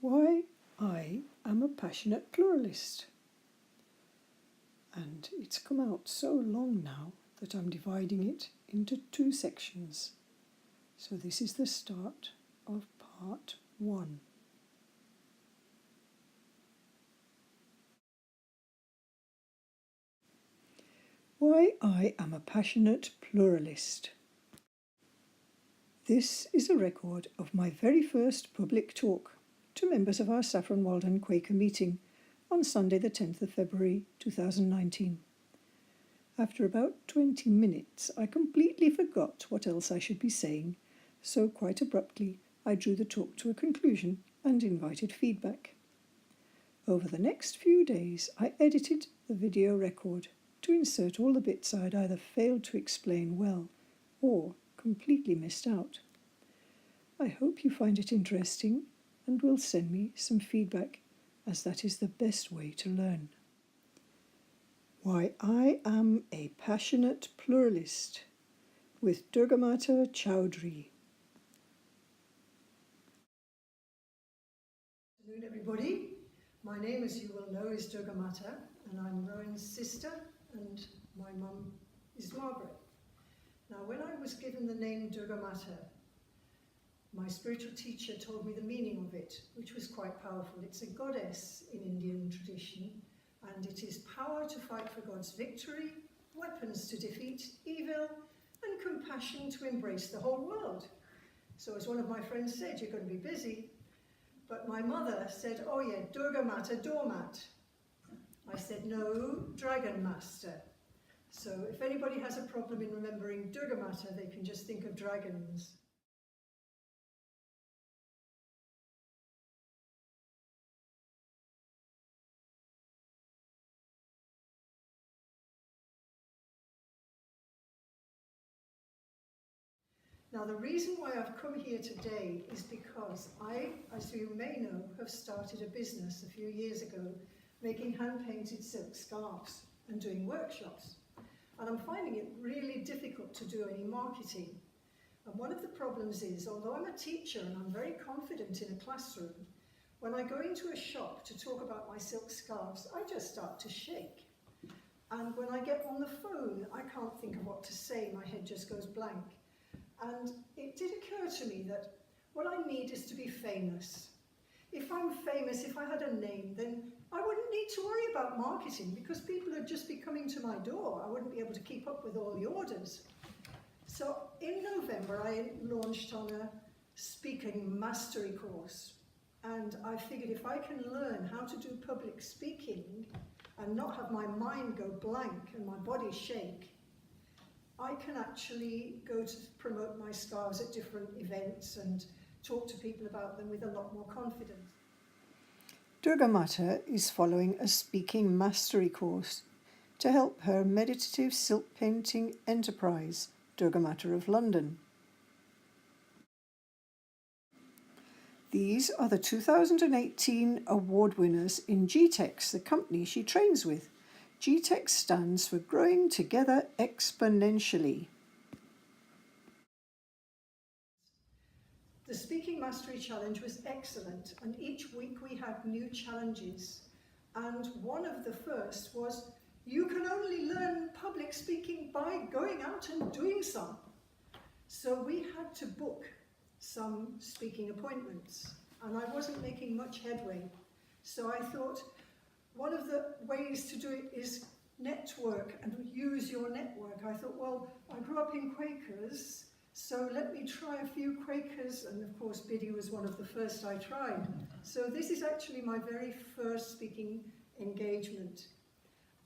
Why I am a passionate pluralist. And it's come out so long now that I'm dividing it into 2 sections. So this is the start of part 1. Why I am a passionate pluralist. This is a record of my very first public talk to members of our Saffron Walden Quaker meeting on Sunday the 10th of February 2019. After about 20 minutes I completely forgot what else I should be saying, so quite abruptly I drew the talk to a conclusion and invited feedback. Over the next few days I edited the video record to insert all the bits I had either failed to explain well or completely missed out. I hope you find it interesting and will send me some feedback, as that is the best way to learn. Why I am a passionate pluralist with DurgaMata Chaudhuri. Good afternoon, everybody. My name, as you will know, is DurgaMata, and I'm Rowan's sister, and my mum is Margaret. Now, when I was given the name DurgaMata, my spiritual teacher told me the meaning of it, which was quite powerful. It's a goddess in Indian tradition, and it is power to fight for God's victory, weapons to defeat evil, and compassion to embrace the whole world. So as one of my friends said, you're going to be busy. But my mother said, oh yeah, DurgaMata, doormat. I said, no, dragon master. So if anybody has a problem in remembering DurgaMata, they can just think of dragons. Now, the reason why I've come here today is because I, as you may know, have started a business a few years ago making hand-painted silk scarves and doing workshops. And I'm finding it really difficult to do any marketing. And one of the problems is, although I'm a teacher and I'm very confident in a classroom, when I go into a shop to talk about my silk scarves, I just start to shake. And when I get on the phone, I can't think of what to say, my head just goes blank. And it did occur to me that what I need is to be famous. If I'm famous, if I had a name, then I wouldn't need to worry about marketing because people would just be coming to my door. I wouldn't be able to keep up with all the orders. So in November, I launched on a speaking mastery course. And I figured if I can learn how to do public speaking and not have my mind go blank and my body shake, I can actually go to promote my scarves at different events and talk to people about them with a lot more confidence. DurgaMata is following a speaking mastery course to help her meditative silk painting enterprise, DurgaMata of London. These are the 2018 award winners in GTEx, the company she trains with. GTEx stands for Growing Together Exponentially. The Speaking Mastery Challenge was excellent, and each week we had new challenges. And one of the first was, you can only learn public speaking by going out and doing some. So we had to book some speaking appointments, and I wasn't making much headway. So I thought, one of the ways to do it is network and use your network. I thought, well, I grew up in Quakers, so let me try a few Quakers, and of course Biddy was one of the first I tried. So this is actually my very first speaking engagement.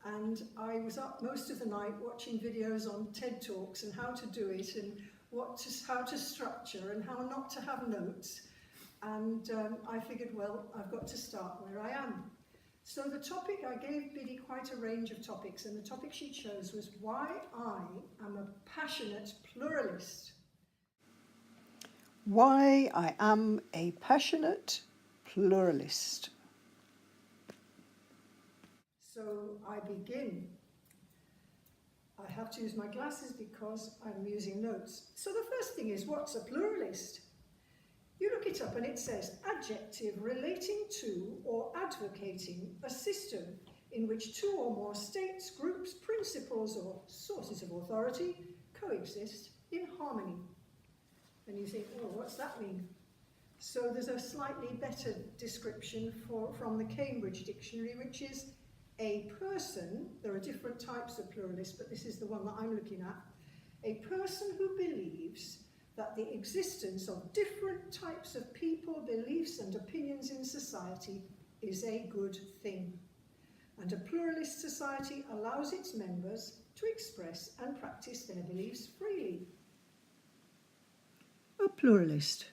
And I was up most of the night watching videos on TED Talks and how to do it and how to structure and how not to have notes. And I figured, well, I've got to start where I am. So the topic, I gave Biddy quite a range of topics, and the topic she chose was why I am a passionate pluralist. Why I am a passionate pluralist. So I begin. I have to use my glasses because I'm using notes. So the first thing is, what's a pluralist? You look it up and it says adjective relating to or advocating a system in which two or more states, groups, principles or sources of authority coexist in harmony. And you think, oh, what's that mean? So there's a slightly better description from the Cambridge Dictionary, which is a person, there are different types of pluralists, but this is the one that I'm looking at, a person who believes that the existence of different types of people, beliefs and opinions in society is a good thing. And a pluralist society allows its members to express and practice their beliefs freely. A pluralist,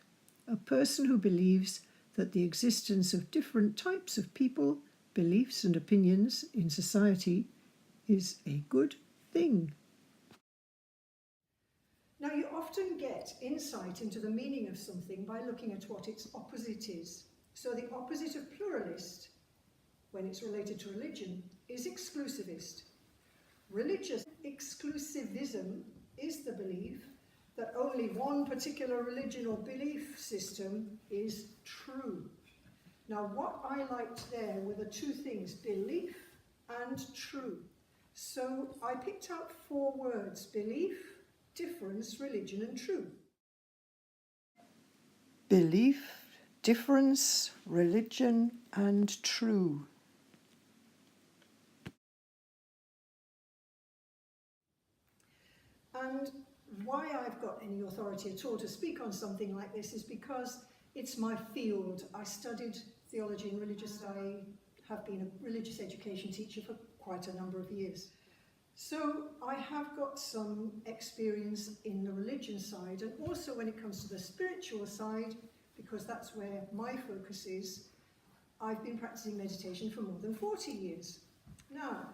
a person who believes that the existence of different types of people, beliefs and opinions in society is a good thing. Now, you often get insight into the meaning of something by looking at what its opposite is. So the opposite of pluralist, when it's related to religion, is exclusivist. Religious exclusivism is the belief that only one particular religion or belief system is true. Now, what I liked there were the two things, belief and true. So I picked out 4 words: belief, difference, religion and true. Belief, difference, religion and true. And why I've got any authority at all to speak on something like this is because it's my field. I studied theology and I have been a religious education teacher for quite a number of years. So I have got some experience in the religion side, and also when it comes to the spiritual side, because that's where my focus is. I've been practicing meditation for more than 40 years. Now,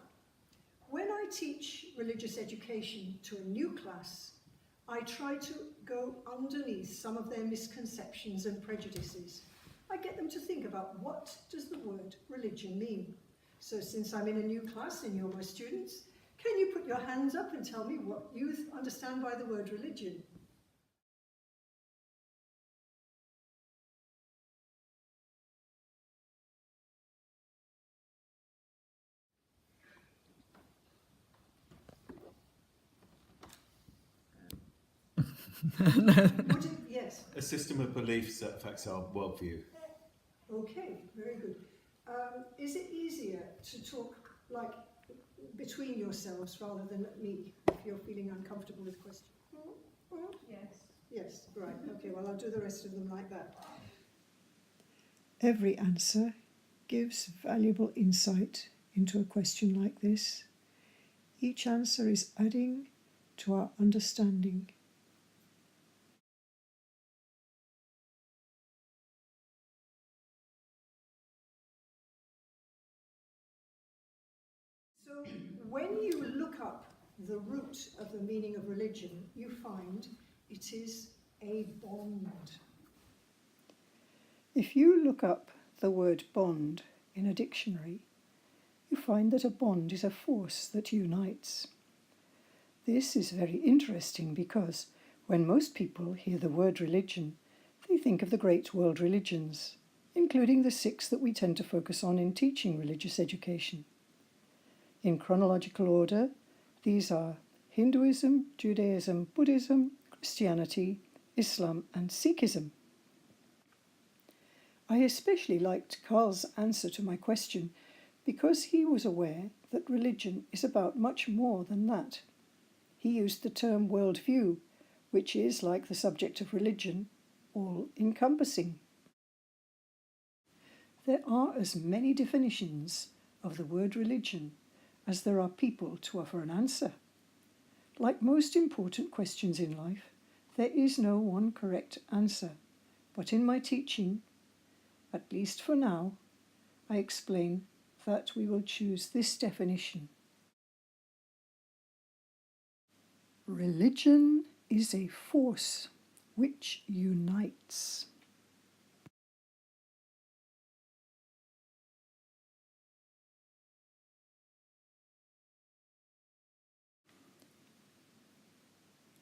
when I teach religious education to a new class, I try to go underneath some of their misconceptions and prejudices. I get them to think about, what does the word religion mean? So since I'm in a new class and you're my students, can you put your hands up and tell me what you understand by the word religion? Yes. A system of beliefs that affects our worldview. Okay, very good. Is it easier to talk like between yourselves rather than at me if you're feeling uncomfortable with questions? Yes. Yes, right. Okay, well, I'll do the rest of them like that. Every answer gives valuable insight into a question like this. Each answer is adding to our understanding. So when you look up the root of the meaning of religion, you find it is a bond. If you look up the word bond in a dictionary, you find that a bond is a force that unites. This is very interesting because when most people hear the word religion, they think of the great world religions, including the 6 that we tend to focus on in teaching religious education. In chronological order, these are Hinduism, Judaism, Buddhism, Christianity, Islam and Sikhism. I especially liked Carl's answer to my question because he was aware that religion is about much more than that. He used the term worldview, which is, like the subject of religion, all-encompassing. There are as many definitions of the word religion as there are people to offer an answer. Like most important questions in life, there is no one correct answer, but in my teaching, at least for now, I explain that we will choose this definition. Religion is a force which unites.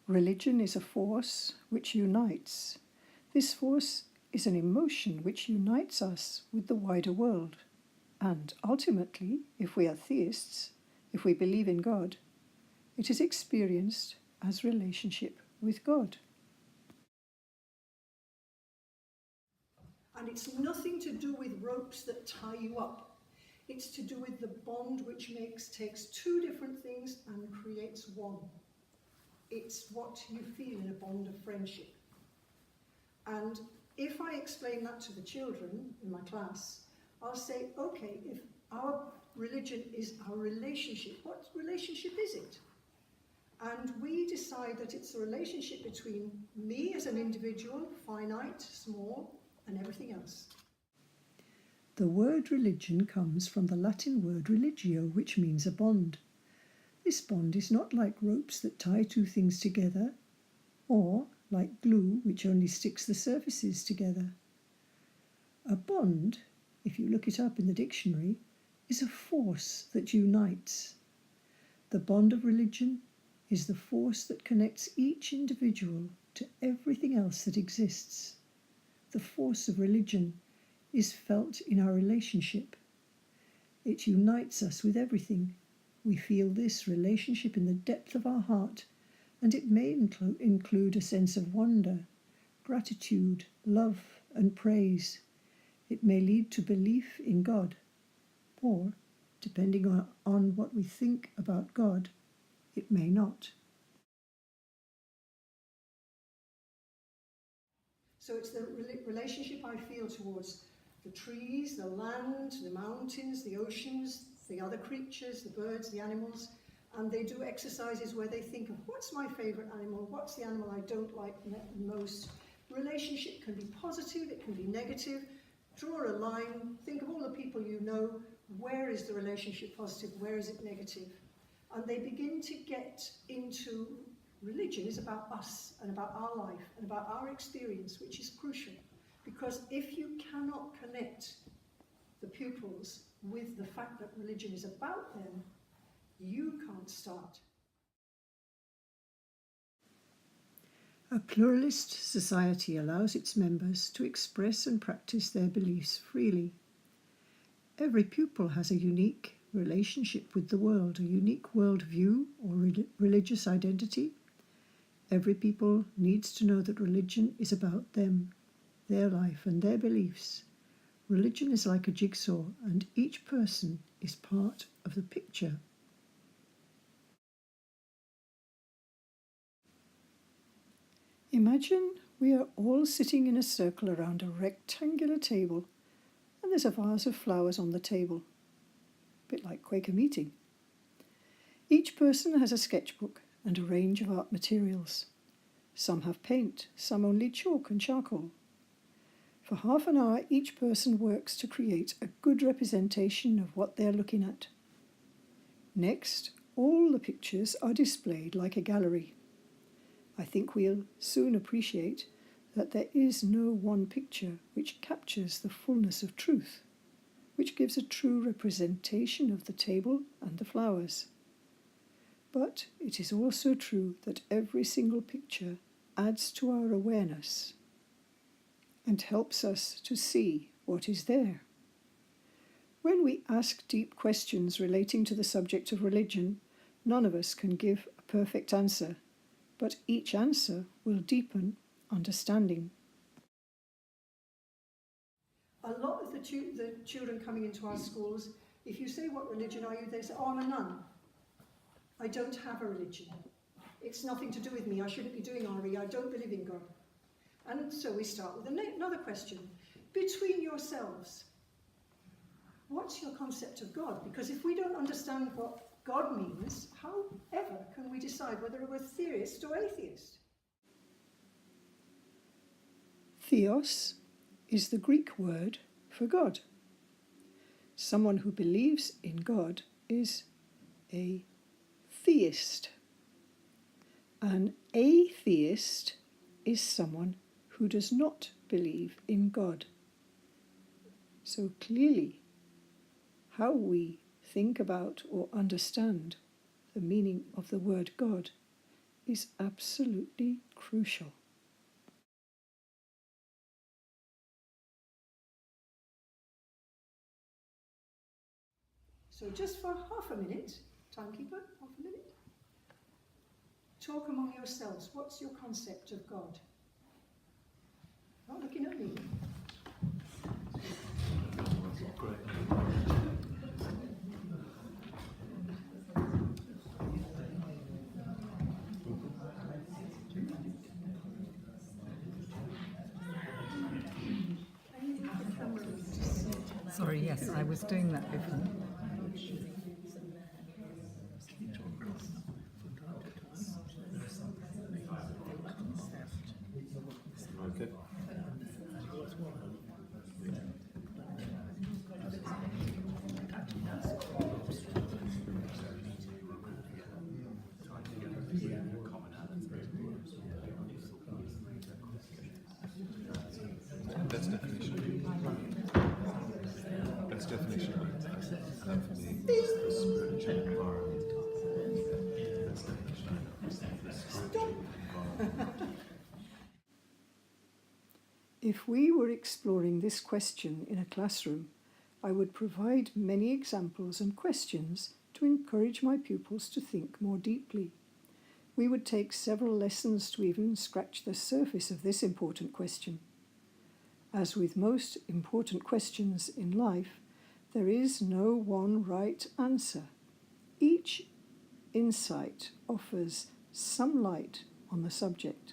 Religion is a force which unites. This force is an emotion which unites us with the wider world. And ultimately, if we are theists, if we believe in God, it is experienced as relationship with God. And it's nothing to do with ropes that tie you up. It's to do with the bond which takes two different things and creates one. It's what you feel in a bond of friendship. And if I explain that to the children in my class, I'll say, okay, if our religion is our relationship, what relationship is it? And we decide that it's a relationship between me as an individual, finite, small, and everything else. The word religion comes from the Latin word religio, which means a bond. This bond is not like ropes that tie two things together, or like glue which only sticks the surfaces together. A bond, if you look it up in the dictionary, is a force that unites. The bond of religion is the force that connects each individual to everything else that exists. The force of religion is felt in our relationship. It unites us with everything. We feel this relationship in the depth of our heart, and it may include a sense of wonder, gratitude, love, and praise. It may lead to belief in God, or, depending on what we think about God, it may not. So it's the relationship I feel towards the trees, the land, the mountains, the oceans, the other creatures, the birds, the animals, and they do exercises where they think of what's my favourite animal, what's the animal I don't like most. Relationship can be positive, it can be negative. Draw a line, think of all the people you know, where is the relationship positive, where is it negative? And they begin to get into religion is about us and about our life and about our experience, which is crucial. Because if you cannot connect the pupils with the fact that religion is about them, you can't start. A pluralist society allows its members to express and practice their beliefs freely. Every pupil has a unique relationship with the world, a unique worldview or religious identity. Every pupil needs to know that religion is about them, their life and their beliefs. Religion is like a jigsaw, and each person is part of the picture. Imagine we are all sitting in a circle around a rectangular table, and there's a vase of flowers on the table, a bit like Quaker meeting. Each person has a sketchbook and a range of art materials. Some have paint, some only chalk and charcoal. For half an hour, each person works to create a good representation of what they're looking at. Next, all the pictures are displayed like a gallery. I think we'll soon appreciate that there is no one picture which captures the fullness of truth, which gives a true representation of the table and the flowers. But it is also true that every single picture adds to our awareness and helps us to see what is there. When we ask deep questions relating to the subject of religion, none of us can give a perfect answer, but each answer will deepen understanding. A lot of the children coming into our schools, if you say, what religion are you? They say, oh, I'm a nun. I don't have a religion. It's nothing to do with me. I shouldn't be doing RE. I don't believe in God. And so we start with another question. Between yourselves, what's your concept of God? Because if we don't understand what God means, how ever can we decide whether we're theist or atheist? Theos is the Greek word for God. Someone who believes in God is a theist. An atheist is someone who does not believe in God. So clearly, how we think about or understand the meaning of the word God is absolutely crucial. So just for half a minute, timekeeper, half a minute, talk among yourselves. What's your concept of God? Not looking at me. Sorry, yes, I was doing that before. Okay. That's definition. That's definition. And for me, it's the spiritual environment. That's definition. The spiritual environment. If we were exploring this question in a classroom, I would provide many examples and questions to encourage my pupils to think more deeply. We would take several lessons to even scratch the surface of this important question. As with most important questions in life, there is no one right answer. Each insight offers some light on the subject.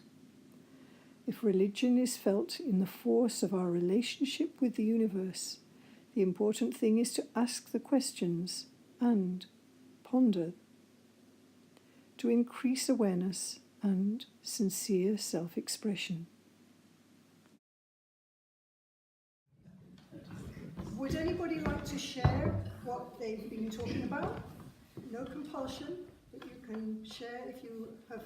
If religion is felt in the force of our relationship with the universe, the important thing is to ask the questions and ponder, to increase awareness and sincere self-expression. Would anybody like to share what they've been talking about? No compulsion, but you can share if you have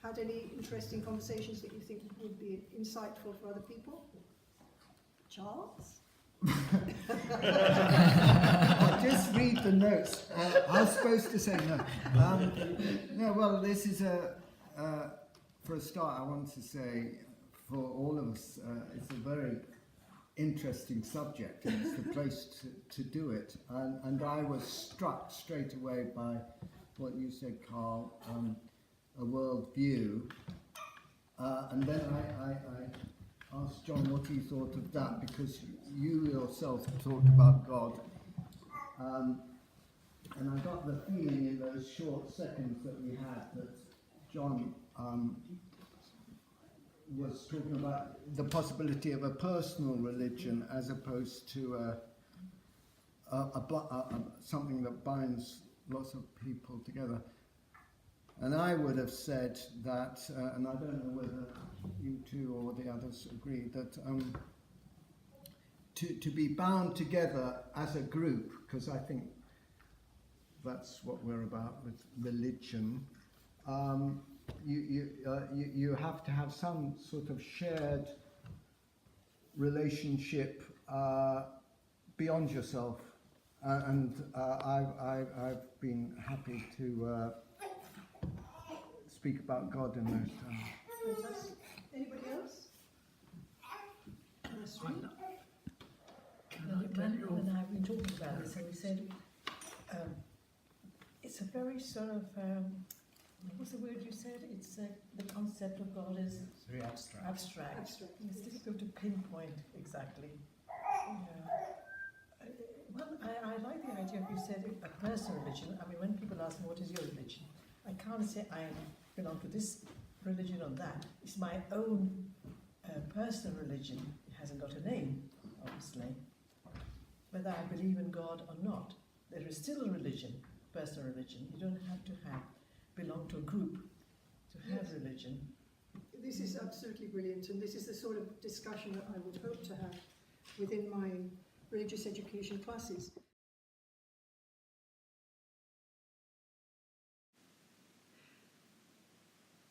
had any interesting conversations that you think would be insightful for other people. Charles? I'll just read the notes. I was supposed to say no. No, well, this is for a start, I want to say, for all of us, it's a very interesting subject, and it's the place to do it. And I was struck straight away by what you said, Carl, a world view. And then I asked John what he thought of that, because you yourself talked about God. And I got the feeling in those short seconds that we had that John was talking about the possibility of a personal religion as opposed to something that binds lots of people together. And I would have said that, and I don't know whether you two or the others agree, that to be bound together as a group, because I think that's what we're about with religion, you have to have some sort of shared relationship beyond yourself, and I've been happy to speak about God in those terms. Fantastic. Anybody else? Manuel and I have been talking about this, and we said it's a very sort of what's the word you said? It's the concept of God is very abstract. Abstract. It's difficult to pinpoint exactly. Yeah. Well, I like the idea of you said a personal religion. I mean, when people ask me what is your religion, I can't say I belong to this religion or that. It's my own personal religion. It hasn't got a name, obviously. Whether I believe in God or not, there is still a religion, personal religion. You don't have to belong to a group to have religion. This is absolutely brilliant, and this is the sort of discussion that I would hope to have within my religious education classes.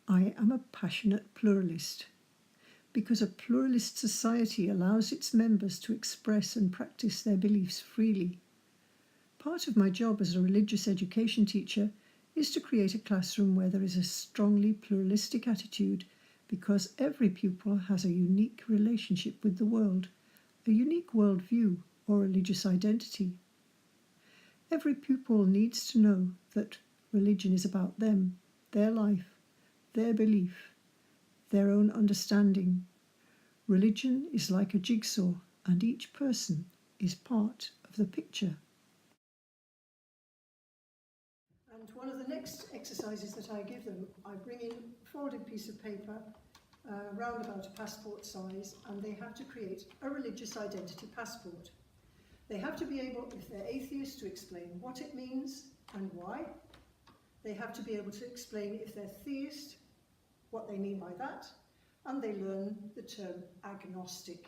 I am a passionate pluralist, because a pluralist society allows its members to express and practice their beliefs freely. Part of my job as a religious education teacher is to create a classroom where there is a strongly pluralistic attitude, because every pupil has a unique relationship with the world, a unique worldview or religious identity. Every pupil needs to know that religion is about them, their life, their belief, their own understanding. Religion is like a jigsaw, and each person is part of the picture. And one of the next exercises that I give them, I bring in a folded piece of paper, round about a passport size, and they have to create a religious identity passport. They have to be able, if they're atheist, to explain what it means and why. They have to be able to explain, if they're theist, what they mean by that. And they learn the term agnostic.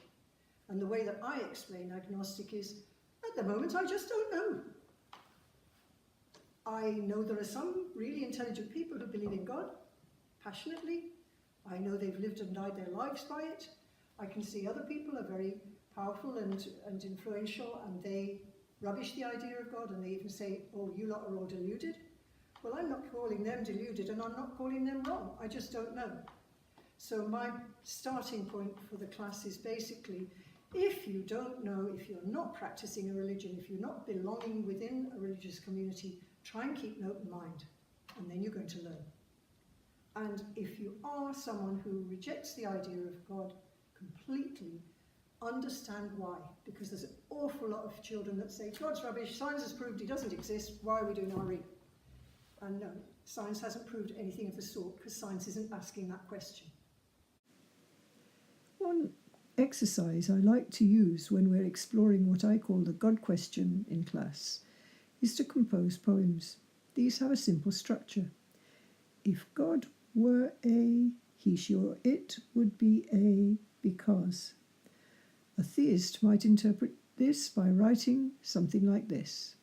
And the way that I explain agnostic is, at the moment, I just don't know. I know there are some really intelligent people who believe in God, passionately. I know they've lived and died their lives by it. I can see other people are very powerful and influential, and they rubbish the idea of God, and they even say, oh, you lot are all deluded. Well, I'm not calling them deluded, and I'm not calling them wrong. I just don't know. So my starting point for the class is basically, if you don't know, if you're not practicing a religion, if you're not belonging within a religious community, try and keep an open mind, and then you're going to learn. And if you are someone who rejects the idea of God completely, understand why. Because there's an awful lot of children that say, God's rubbish, science has proved he doesn't exist, why are we doing RE? And no, science hasn't proved anything of the sort, because science isn't asking that question. One exercise I like to use when we're exploring what I call the God question in class is to compose poems. These have a simple structure. If God were a, he, she, or it would be a because. A theist might interpret this by writing something like this.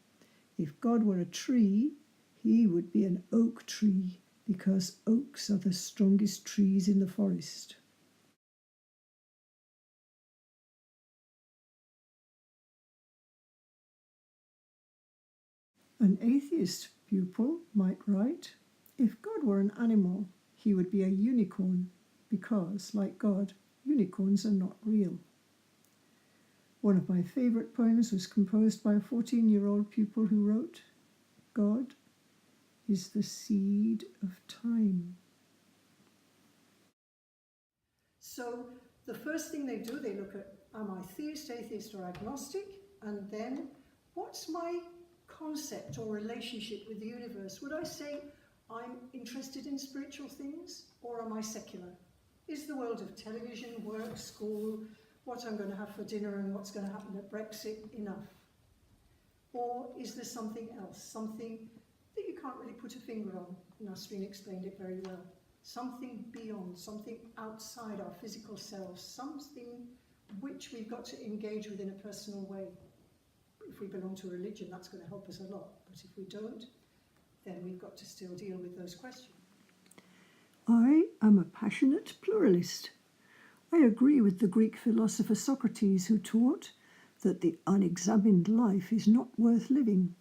If God were a tree, he would be an oak tree because oaks are the strongest trees in the forest. An atheist pupil might write, if God were an animal, he would be a unicorn, because, like God, unicorns are not real. One of my favourite poems was composed by a 14-year-old pupil who wrote, God is the seed of time. So the first thing they do, they look at, am I theist, atheist, or agnostic? And then, what's my concept or relationship with the universe? Would I say I'm interested in spiritual things, or am I secular? Is the world of television, work, school, what I'm going to have for dinner and what's going to happen at Brexit enough? Or is there something else, something that you can't really put a finger on? Nasreen explained it very well. Something beyond, something outside our physical selves, something which we've got to engage with in a personal way. If we belong to a religion, that's going to help us a lot. But if we don't, then we've got to still deal with those questions. I am a passionate pluralist. I agree with the Greek philosopher Socrates, who taught that the unexamined life is not worth living.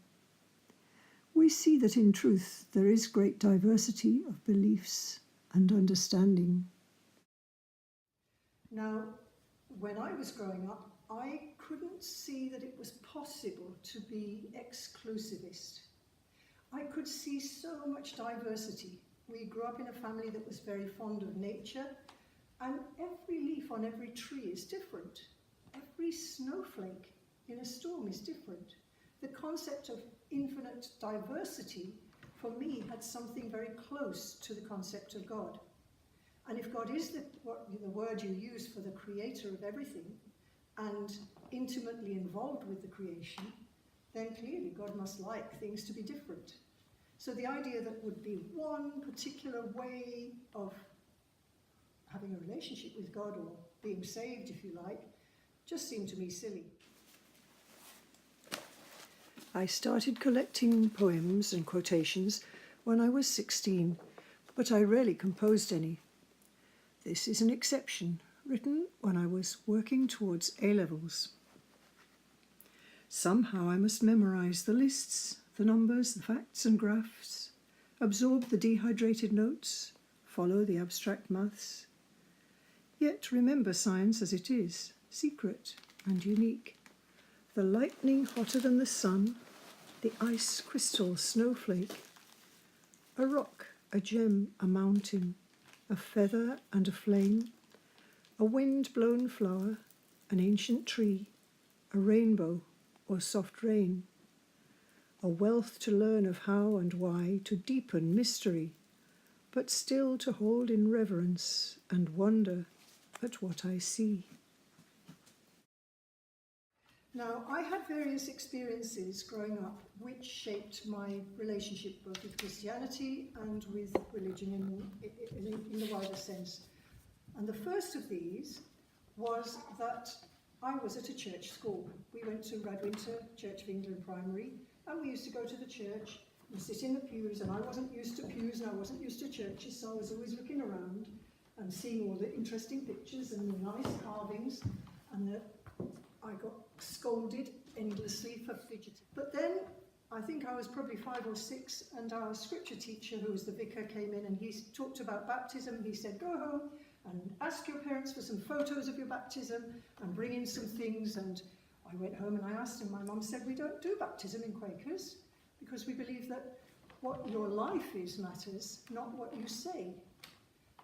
We see that in truth there is great diversity of beliefs and understanding. Now, when I was growing up, I couldn't see that it was possible to be exclusivist. I could see so much diversity. We grew up in a family that was very fond of nature, and every leaf on every tree is different. Every snowflake in a storm is different. The concept of infinite diversity, for me, had something very close to the concept of God. And if God is the word you use for the creator of everything, and intimately involved with the creation, then clearly God must like things to be different. So the idea that would be one particular way of having a relationship with God, or being saved, if you like, just seemed to me silly. I started collecting poems and quotations when I was 16, but I rarely composed any. This is an exception, written when I was working towards A-levels. Somehow I must memorize the lists, the numbers, the facts and graphs, absorb the dehydrated notes, follow the abstract maths. Yet remember science as it is, secret and unique. The lightning hotter than the sun, the ice crystal snowflake, a rock, a gem, a mountain, a feather and a flame, a wind-blown flower, an ancient tree, a rainbow or soft rain, a wealth to learn of how and why, to deepen mystery, but still to hold in reverence and wonder at what I see. Now, I had various experiences growing up which shaped my relationship both with Christianity and with religion in the wider sense. And the first of these was that I was at a church school. We went to Radwinter Church of England Primary, and we used to go to the church and sit in the pews, and I wasn't used to pews and I wasn't used to churches, so I was always looking around and seeing all the interesting pictures and the nice carvings, and I got scolded endlessly for fidgeting. But then I think I was probably 5 or 6, and our scripture teacher, who was the vicar, came in and he talked about baptism. He said, go home and ask your parents for some photos of your baptism and bring in some things. And I went home and I asked him. My mum said, we don't do baptism in Quakers because we believe that what your life is matters, not what you say.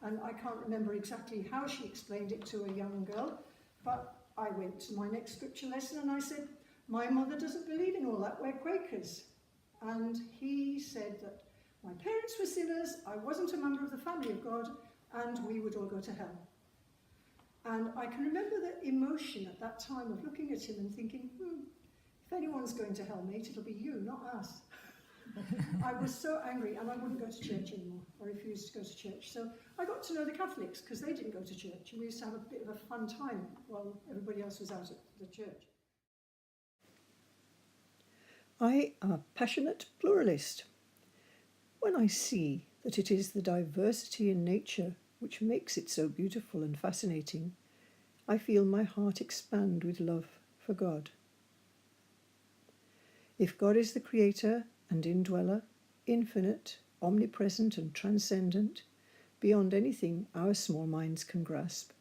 And I can't remember exactly how she explained it to a young girl, but I went to my next scripture lesson and I said, my mother doesn't believe in all that, we're Quakers. And he said that my parents were sinners, I wasn't a member of the family of God, and we would all go to hell. And I can remember the emotion at that time of looking at him and thinking, if anyone's going to hell, mate, it'll be you, not us. I was so angry, and I wouldn't go to church anymore. I refused to go to church. So I got to know the Catholics, because they didn't go to church, and we used to have a bit of a fun time while everybody else was out at the church. I am a passionate pluralist. When I see that it is the diversity in nature which makes it so beautiful and fascinating, I feel my heart expand with love for God. If God is the creator and indweller, infinite, omnipresent and transcendent, beyond anything our small minds can grasp,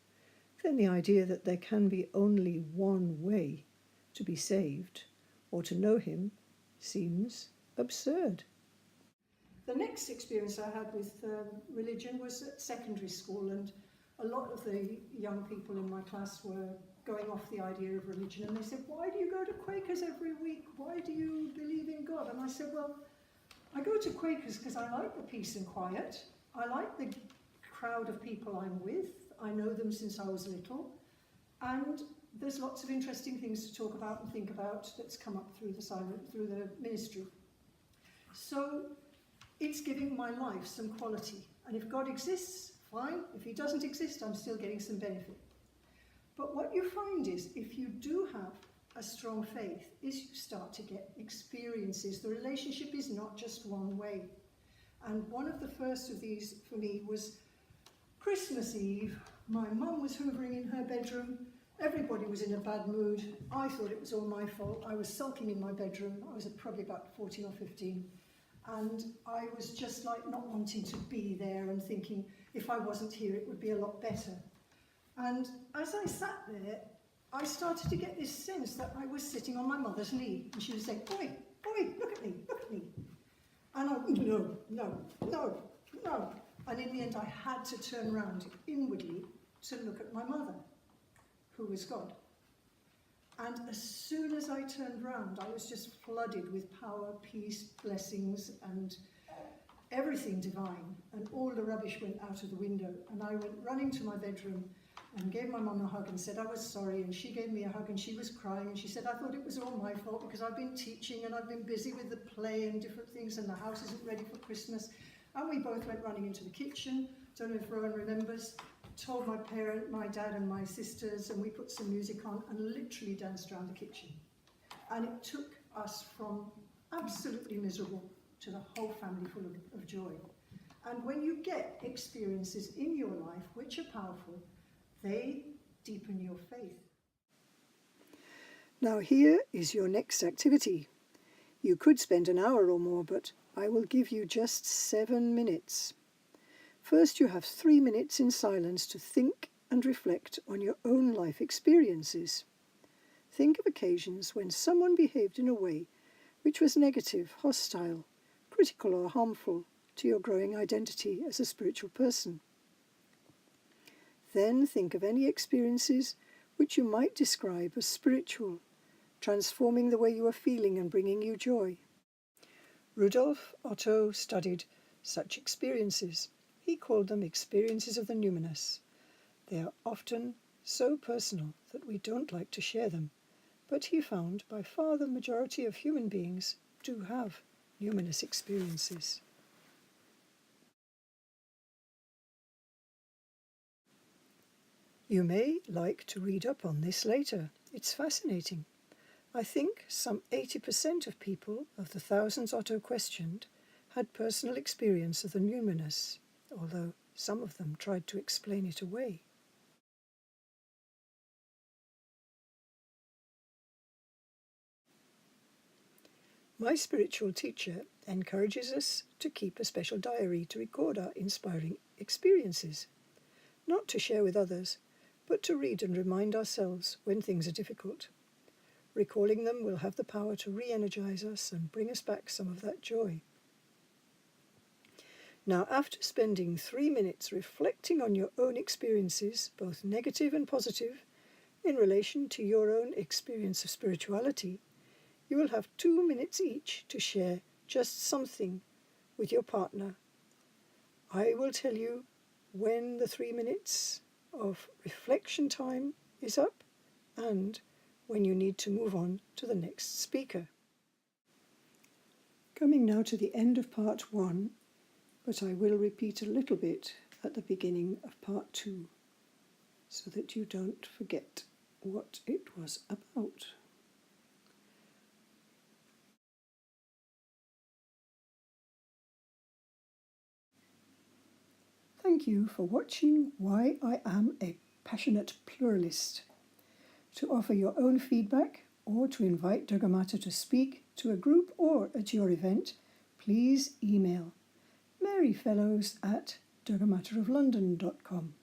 then the idea that there can be only one way to be saved or to know him seems absurd. The next experience I had with religion was at secondary school, and a lot of the young people in my class were going off the idea of religion, and they said, why do you go to Quakers every week? Why do you believe in God? And I said, well, I go to Quakers because I like the peace and quiet. I like the crowd of people I'm with. I know them since I was little, and there's lots of interesting things to talk about and think about that's come up through the ministry. So it's giving my life some quality. And if God exists, fine. If he doesn't exist, I'm still getting some benefit. But what you find is, if you do have a strong faith, is you start to get experiences. The relationship is not just one way. And one of the first of these for me was Christmas Eve. My mum was hoovering in her bedroom. Everybody was in a bad mood. I thought it was all my fault. I was sulking in my bedroom. I was probably about 14 or 15. And I was just like not wanting to be there and thinking if I wasn't here it would be a lot better. And as I sat there, I started to get this sense that I was sitting on my mother's knee, and she was saying, boy, look at me, look at me. And I, no. And in the end I had to turn around inwardly to look at my mother, who was God. And as soon as I turned round, I was just flooded with power, peace, blessings, and everything divine. And all the rubbish went out of the window. And I went running to my bedroom and gave my mum a hug and said I was sorry. And she gave me a hug and she was crying. And she said, I thought it was all my fault because I've been teaching and I've been busy with the play and different things, and the house isn't ready for Christmas. And we both went running into the kitchen. Don't know if Rowan remembers. Told my dad and my sisters, and we put some music on and literally danced around the kitchen. And it took us from absolutely miserable to the whole family full of joy. And when you get experiences in your life which are powerful, they deepen your faith. Now here is your next activity. You could spend an hour or more, but I will give you just 7 minutes. First, you have 3 minutes in silence to think and reflect on your own life experiences. Think of occasions when someone behaved in a way which was negative, hostile, critical or harmful to your growing identity as a spiritual person. Then think of any experiences which you might describe as spiritual, transforming the way you are feeling and bringing you joy. Rudolf Otto studied such experiences. He called them experiences of the numinous. They are often so personal that we don't like to share them, but he found by far the majority of human beings do have numinous experiences. You may like to read up on this later. It's fascinating. I think some 80% of people, of the thousands Otto questioned, had personal experience of the numinous, although some of them tried to explain it away. My spiritual teacher encourages us to keep a special diary to record our inspiring experiences, not to share with others, but to read and remind ourselves when things are difficult. Recalling them will have the power to re-energize us and bring us back some of that joy. Now, after spending 3 minutes reflecting on your own experiences, both negative and positive, in relation to your own experience of spirituality, you will have 2 minutes each to share just something with your partner. I will tell you when the 3 minutes of reflection time is up and when you need to move on to the next speaker. Coming now to the end of part 1, but I will repeat a little bit at the beginning of part 2 so that you don't forget what it was about. Thank you for watching Why I Am a Passionate Pluralist. To offer your own feedback or to invite DurgaMata to speak to a group or at your event, please email maryfellows@durgamataoflondon.com.